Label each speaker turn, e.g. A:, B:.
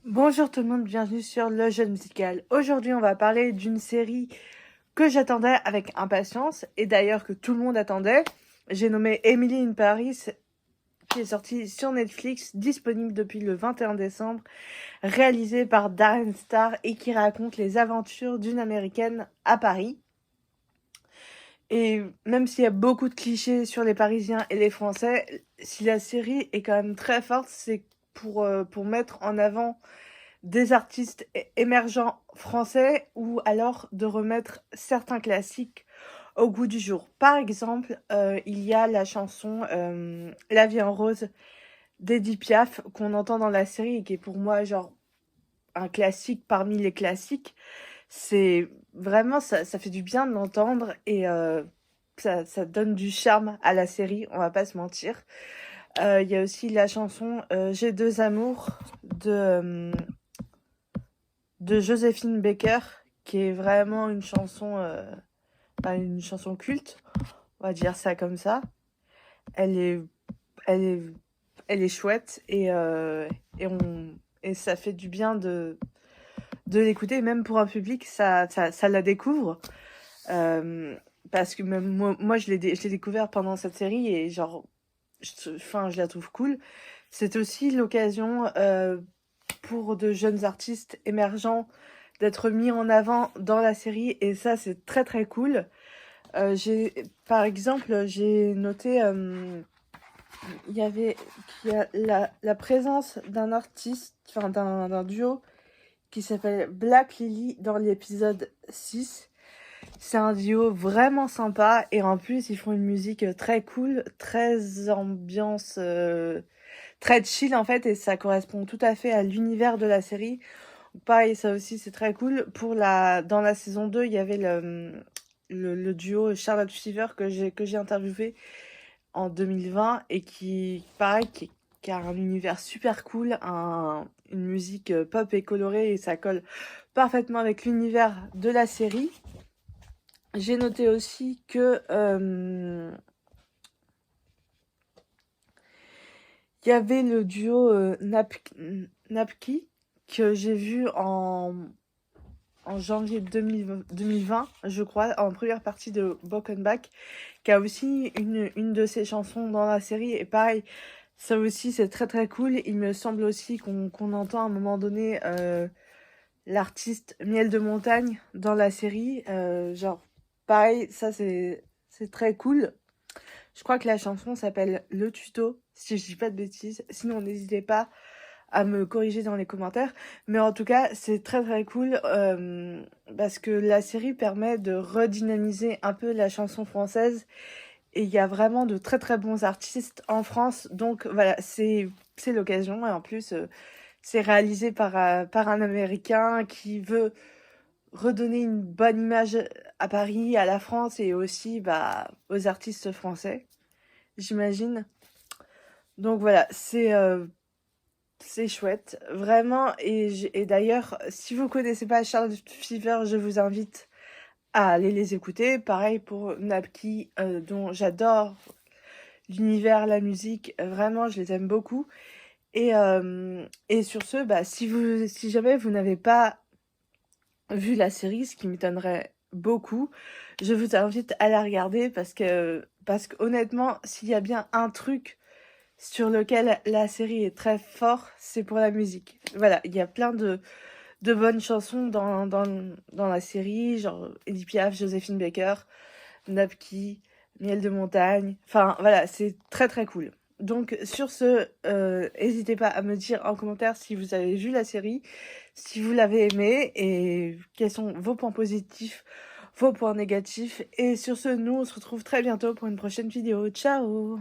A: Bonjour tout le monde, bienvenue sur Le Jeune Musical. Aujourd'hui, on va parler d'une série que j'attendais avec impatience et d'ailleurs que tout le monde attendait. J'ai nommé Emily in Paris, qui est sortie sur Netflix, disponible depuis le 21 décembre, réalisée par Darren Star et qui raconte les aventures d'une Américaine à Paris. Et même s'il y a beaucoup de clichés sur les Parisiens et les Français, si la série est quand même très forte, c'est pour mettre en avant des artistes émergents français ou alors de remettre certains classiques au goût du jour. Par exemple, il y a la chanson La vie en rose d'Edith Piaf qu'on entend dans la série et qui est pour moi genre un classique parmi les classiques. C'est vraiment, ça fait du bien de l'entendre et ça donne du charme à la série, on va pas se mentir. Il y a aussi la chanson J'ai deux amours de Joséphine Baker, qui est vraiment une chanson culte, on va dire ça comme ça. Elle est, elle est, elle est chouette et ça fait du bien de l'écouter, même pour un public, ça la découvre. Parce que même moi je l'ai découvert pendant cette série et genre, je la trouve cool. C'est aussi l'occasion pour de jeunes artistes émergents d'être mis en avant dans la série et ça c'est très très cool. Par exemple, j'ai noté il y a la présence d'un artiste, enfin d'un duo qui s'appelle Black Lily dans l'épisode 6. C'est un duo vraiment sympa et en plus ils font une musique très cool, très ambiance, très chill en fait, et ça correspond tout à fait à l'univers de la série. Pareil, ça aussi c'est très cool. Dans la saison 2, il y avait le duo Charlotte Fever que j'ai interviewé en 2020 et qui a un univers super cool, une musique pop et colorée et ça colle parfaitement avec l'univers de la série. J'ai noté aussi que il y avait le duo Napki que j'ai vu en janvier 2020, je crois, en première partie de Back, qui a aussi une de ses chansons dans la série. Et pareil, ça aussi, c'est très très cool. Il me semble aussi qu'on entend à un moment donné l'artiste Miel de Montagne dans la série. Genre, pareil, ça c'est très cool. Je crois que la chanson s'appelle Le Tuto, si je dis pas de bêtises. Sinon, n'hésitez pas à me corriger dans les commentaires. Mais en tout cas, c'est très très cool parce que la série permet de redynamiser un peu la chanson française. Et il y a vraiment de très très bons artistes en France. Donc voilà, c'est l'occasion. Et en plus, c'est réalisé par un Américain qui veut redonner une bonne image à Paris, à la France et aussi aux artistes français, j'imagine. Donc voilà, c'est chouette, vraiment. Et d'ailleurs, si vous connaissez pas Charlotte Fever, je vous invite à aller les écouter. Pareil pour Napki, dont j'adore l'univers, la musique. Vraiment, je les aime beaucoup. Et sur ce, si jamais vous n'avez pas vu la série, ce qui m'étonnerait beaucoup, je vous invite à la regarder parce que honnêtement, s'il y a bien un truc sur lequel la série est très fort, c'est pour la musique. Voilà, il y a plein de bonnes chansons dans la série, genre Edith Piaf, Joséphine Baker, Napki, Miel de Montagne. Enfin, voilà, c'est très très cool. Donc sur ce, n'hésitez pas à me dire en commentaire si vous avez vu la série, si vous l'avez aimée et quels sont vos points positifs, vos points négatifs. Et sur ce, nous on se retrouve très bientôt pour une prochaine vidéo. Ciao!